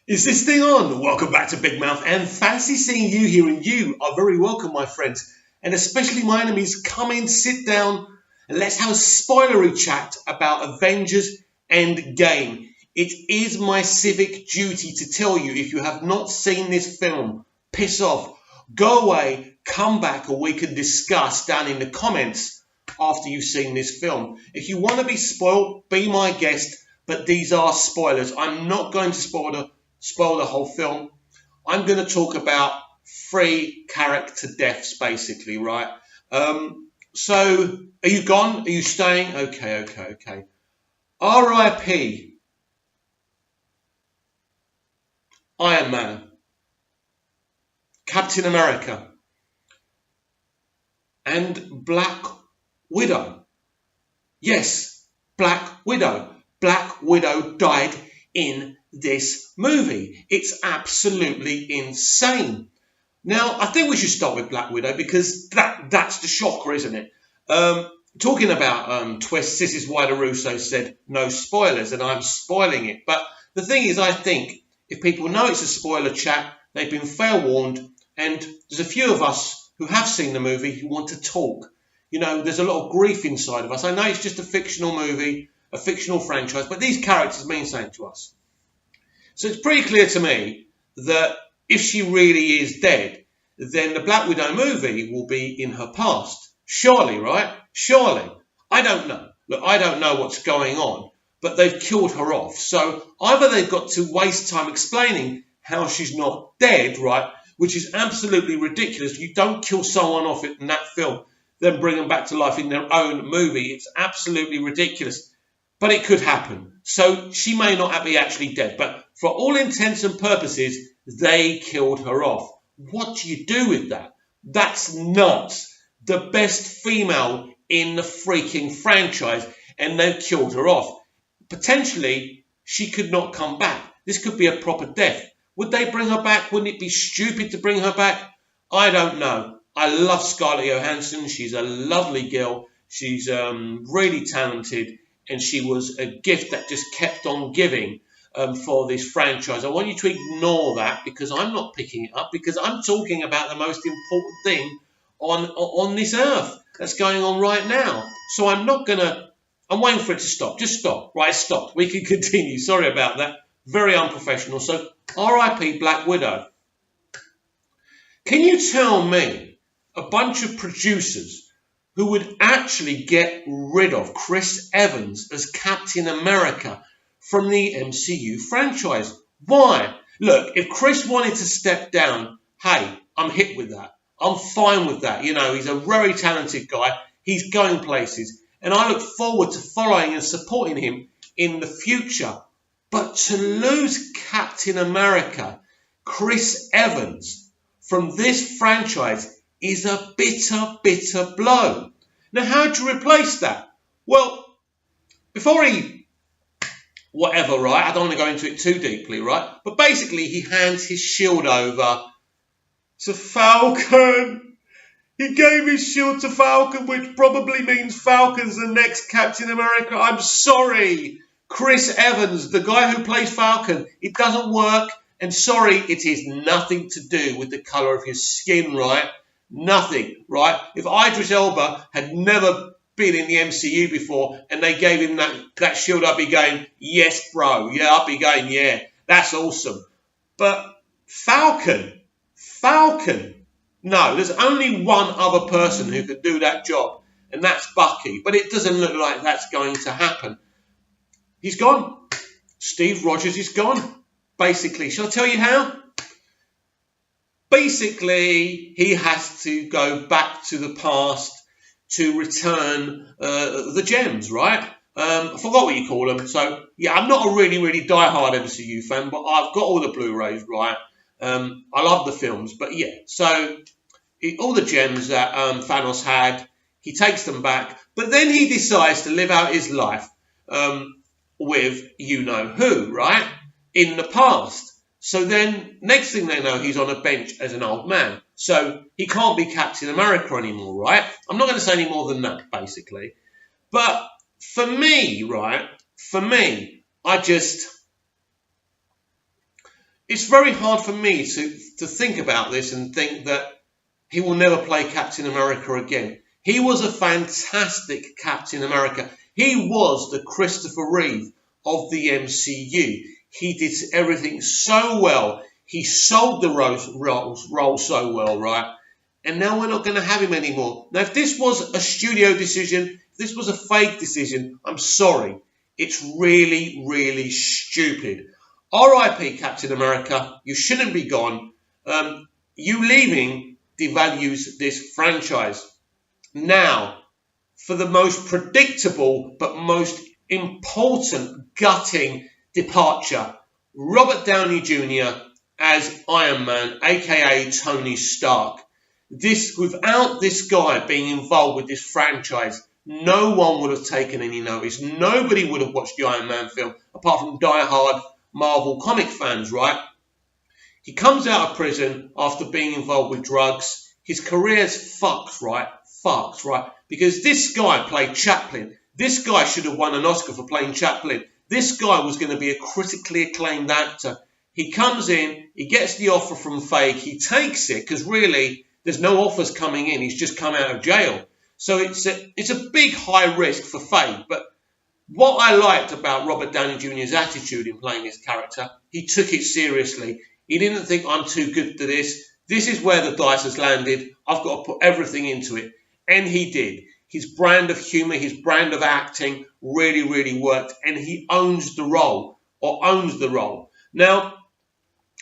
Is this thing on? Welcome back to Big Mouth, and fancy seeing you here, and you are very welcome, my friends, and especially my enemies. Come in, sit down, and let's have a spoilery chat about Avengers Endgame. It is my civic duty to tell you, if you have not seen this film, piss off, go away, come back, or we can discuss down in the comments after you've seen this film. If you want to be spoiled, be my guest, but these are spoilers. I'm not going to spoil the whole film. I'm going to talk about 3 character deaths, basically, right? So, are you gone? Are you staying? Okay. R.I.P. Iron Man, Captain America, and Black Widow. Yes, Black Widow. Black Widow died in this movie. It's absolutely insane. Now, I think we should start with Black Widow because that's the shocker, isn't it? Talking about twists, this is why the Russo said no spoilers, and I'm spoiling it. But the thing is, I think if people know it's a spoiler chat, they've been fair warned, and there's a few of us who have seen the movie who want to talk. You know, there's a lot of grief inside of us. I know it's just a fictional movie, a fictional franchise, but these characters mean something to us. So it's pretty clear to me that if she really is dead, then the Black Widow movie will be in her past. Surely, right? Surely. I don't know. Look, I don't know what's going on, but they've killed her off. So either they've got to waste time explaining how she's not dead, right? Which is absolutely ridiculous. You don't kill someone off in that film, then bring them back to life in their own movie. It's absolutely ridiculous. But it could happen. So she may not be actually dead. But for all intents and purposes, they killed her off. What do you do with that? That's nuts. The best female in the freaking franchise, and they've killed her off. Potentially, she could not come back. This could be a proper death. Would they bring her back? Wouldn't it be stupid to bring her back? I don't know. I love Scarlett Johansson. She's a lovely girl. She's really talented. And she was a gift that just kept on giving for this franchise. I want you to ignore that because I'm not picking it up, because I'm talking about the most important thing on this earth that's going on right now. So I'm waiting for it to stop. Just stop. Right, stop. We can continue. Sorry about that. Very unprofessional. So R.I.P. Black Widow. Can you tell me a bunch of producers who would actually get rid of Chris Evans as Captain America from the MCU franchise? Why? Look, if Chris wanted to step down, hey, I'm hit with that. I'm fine with that. You know, he's a very talented guy. He's going places. And I look forward to following and supporting him in the future. But to lose Captain America, Chris Evans, from this franchise is a bitter, bitter blow. Now, how do you replace that? Well, before whatever, right? I don't want to go into it too deeply, right? But basically, he hands his shield over to Falcon. He gave his shield to Falcon, which probably means Falcon's the next Captain America. I'm sorry, Chris Evans, the guy who plays Falcon. It doesn't work. And sorry, it is nothing to do with the colour of his skin, right? Nothing, right? If Idris Elba had never been in the MCU before and they gave him that shield, I'd be going, yes, bro. Yeah, I'd be going, yeah, that's awesome. But Falcon, no, there's only one other person who could do that job, and that's Bucky. But it doesn't look like that's going to happen. He's gone. Steve Rogers is gone, basically. Shall I tell you how? Basically, he has to go back to the past to return the gems, right? I forgot what you call them. So, yeah, I'm not a really, really diehard MCU fan, but I've got all the Blu-rays, right? I love the films, but yeah. So, all the gems that Thanos had, he takes them back. But then he decides to live out his life with you-know-who, right? In the past. So then, next thing they know, he's on a bench as an old man. So he can't be Captain America anymore, right? I'm not going to say any more than that, basically. But for me, right, I just, it's very hard for me to think about this and think that he will never play Captain America again. He was a fantastic Captain America. He was the Christopher Reeve of the MCU. He did everything so well. He sold the role so well, right? And now we're not going to have him anymore. Now, if this was a studio decision, if this was a fake decision, I'm sorry. It's really, really stupid. R.I.P. Captain America. You shouldn't be gone. You leaving devalues this franchise. Now, for the most predictable but most important gutting departure, Robert Downey Jr. as Iron Man, aka Tony Stark. Without this guy being involved with this franchise, no one would have taken any notice. Nobody would have watched the Iron Man film, apart from die-hard Marvel comic fans, right? He comes out of prison after being involved with drugs. His career's fucked, right? Fucked, right? Because this guy played Chaplin. This guy should have won an Oscar for playing Chaplin. This guy was going to be a critically acclaimed actor. He comes in, he gets the offer from Feige, he takes it, because really, there's no offers coming in. He's just come out of jail. So it's a big high risk for Feige. But what I liked about Robert Downey Jr.'s attitude in playing his character, he took it seriously. He didn't think, I'm too good for this. This is where the dice has landed. I've got to put everything into it. And he did. His brand of humour, his brand of acting really, really worked. And he owns the role. Now,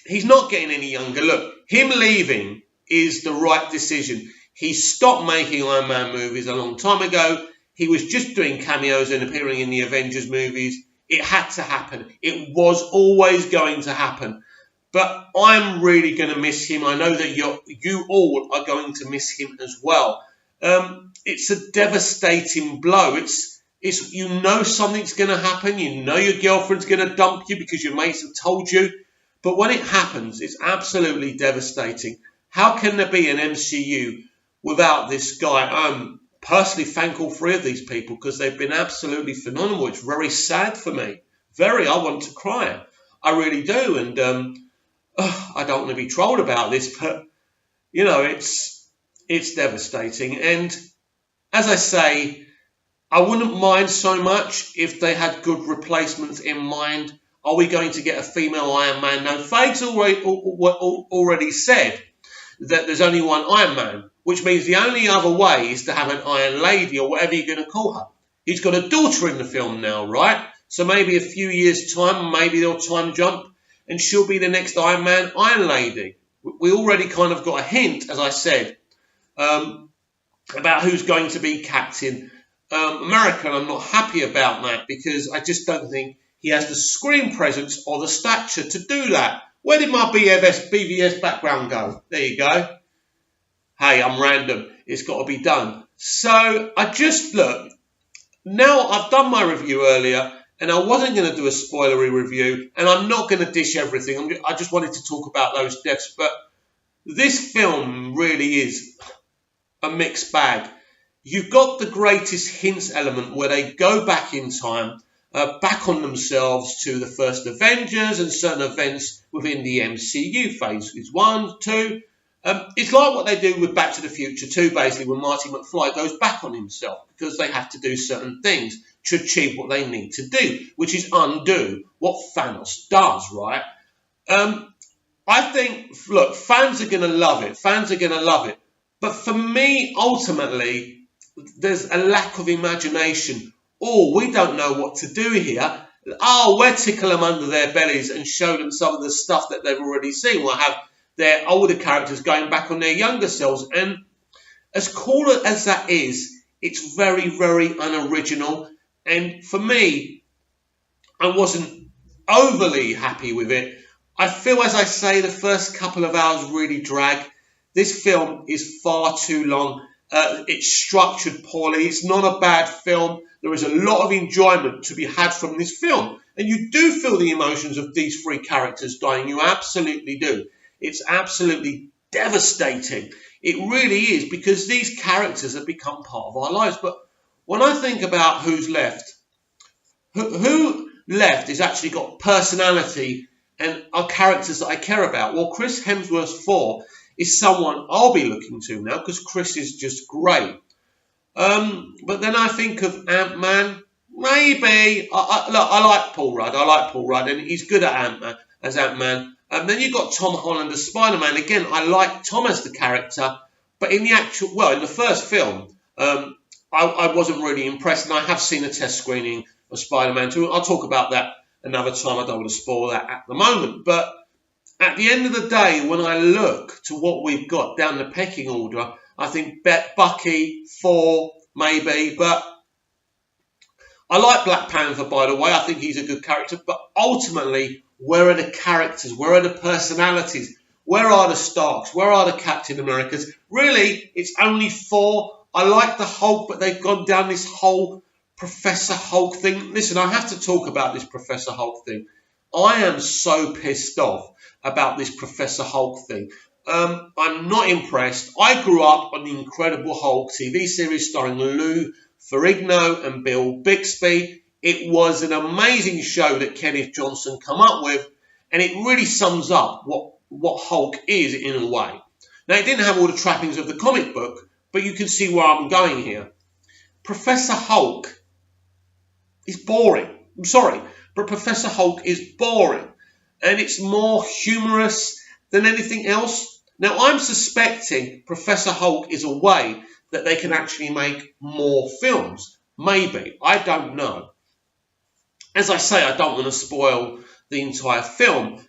he's not getting any younger. Look, him leaving is the right decision. He stopped making Iron Man movies a long time ago. He was just doing cameos and appearing in the Avengers movies. It had to happen. It was always going to happen. But I'm really going to miss him. I know that you all are going to miss him as well. It's a devastating blow. It's you know something's going to happen. You know your girlfriend's going to dump you because your mates have told you. But when it happens, it's absolutely devastating. How can there be an MCU without this guy? I'm personally thank all three of these people because they've been absolutely phenomenal. It's very sad for me. I want to cry. I really do. And I don't want to be trolled about this, but, you know, it's devastating. And as I say, I wouldn't mind so much if they had good replacements in mind. Are we going to get a female Iron Man? No, Feige's already said that there's only one Iron Man, which means the only other way is to have an Iron Lady or whatever you're going to call her. He's got a daughter in the film now, right? So maybe a few years' time, maybe they'll time jump and she'll be the next Iron Man, Iron Lady. We already kind of got a hint, as I said, about who's going to be Captain America. And I'm not happy about that because I just don't think he has the screen presence or the stature to do that. Where did my BVS background go? There you go. Hey, I'm random. It's got to be done. So look, now I've done my review earlier and I wasn't going to do a spoilery review and I'm not going to dish everything. I just wanted to talk about those deaths. But this film really is a mixed bag. You've got the greatest hints element where they go back in time, back on themselves to the first Avengers and certain events within the MCU phases 1, 2. It's like what they do with Back to the Future 2, basically, when Marty McFly goes back on himself because they have to do certain things to achieve what they need to do, which is undo what Thanos does, right? I think, look, fans are going to love it. But for me, ultimately, there's a lack of imagination. Oh, we don't know what to do here. Oh, we'll tickle them under their bellies and show them some of the stuff that they've already seen. We'll have their older characters going back on their younger selves. And as cool as that is, it's very, very unoriginal. And for me, I wasn't overly happy with it. I feel, as I say, the first couple of hours really drag. This film is far too long. It's structured poorly. It's not a bad film. There is a lot of enjoyment to be had from this film. And you do feel the emotions of these three characters dying. You absolutely do. It's absolutely devastating. It really is, because these characters have become part of our lives. But when I think about who's left, who left has actually got personality and are characters that I care about. Well, Chris Hemsworth's Thor is someone I'll be looking to now because Chris is just great. But then I think of Ant-Man. Maybe I like Paul Rudd. I like Paul Rudd, and he's good at Ant-Man. Then you've got Tom Holland as Spider-Man. Again, I like Tom as the character, but in the first film, I wasn't really impressed, and I have seen a test screening of Spider-Man 2. I'll talk about that another time. I don't want to spoil that at the moment, but at the end of the day, when I look to what we've got down the pecking order, I think Bucky, Thor, maybe, but I like Black Panther, by the way. I think he's a good character, but ultimately, where are the characters? Where are the personalities? Where are the Starks? Where are the Captain Americas? Really, it's only Thor. I like the Hulk, but they've gone down this whole Professor Hulk thing. Listen, I have to talk about this Professor Hulk thing. I am so pissed off about this Professor Hulk thing. I'm not impressed. I grew up on the Incredible Hulk TV series starring Lou Ferrigno and Bill Bixby. It was an amazing show that Kenneth Johnson come up with, and it really sums up what Hulk is in a way. Now, it didn't have all the trappings of the comic book, but you can see where I'm going here. Professor Hulk is boring. I'm sorry, but Professor Hulk is boring, and it's more humorous than anything else. Now, I'm suspecting Professor Hulk is a way that they can actually make more films. Maybe. I don't know. As I say, I don't want to spoil the entire film.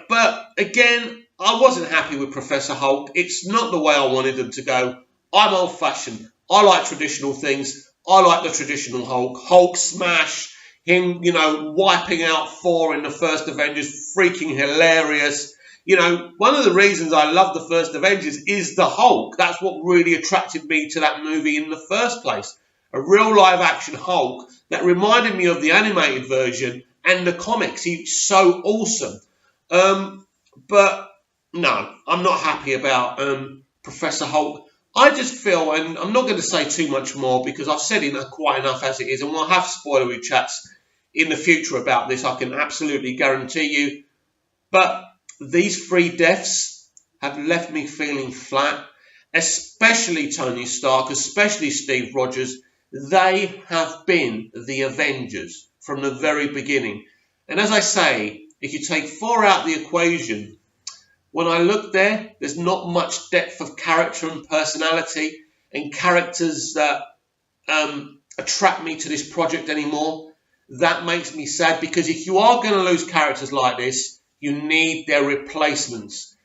But again, I wasn't happy with Professor Hulk. It's not the way I wanted them to go. I'm old-fashioned. I like traditional things. I like the traditional Hulk smash, him, wiping out Thor in the first Avengers, freaking hilarious. One of the reasons I love the first Avengers is the Hulk. That's what really attracted me to that movie in the first place. A real live-action Hulk that reminded me of the animated version and the comics. He's so awesome. But no, I'm not happy about Professor Hulk. I just feel, and I'm not going to say too much more because I've said it quite enough as it is, and we'll have spoilery chats in the future about this, I can absolutely guarantee you. But these 3 deaths have left me feeling flat, especially Tony Stark, especially Steve Rogers. They have been the Avengers from the very beginning. And as I say, if you take Thor out of the equation, when I look there, there's not much depth of character and personality and characters that attract me to this project anymore. That makes me sad because if you are going to lose characters like this, you need their replacements.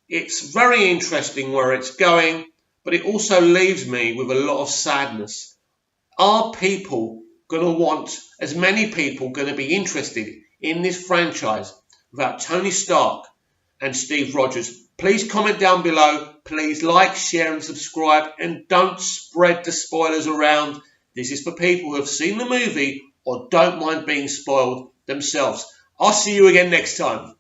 It's very interesting where it's going, but it also leaves me with a lot of sadness. Are people going to want, as many people going to be interested in this franchise without Tony Stark and Steve Rogers? Please comment down below. Please like, share and subscribe, and don't spread the spoilers around. This is for people who have seen the movie or don't mind being spoiled themselves. I'll see you again next time.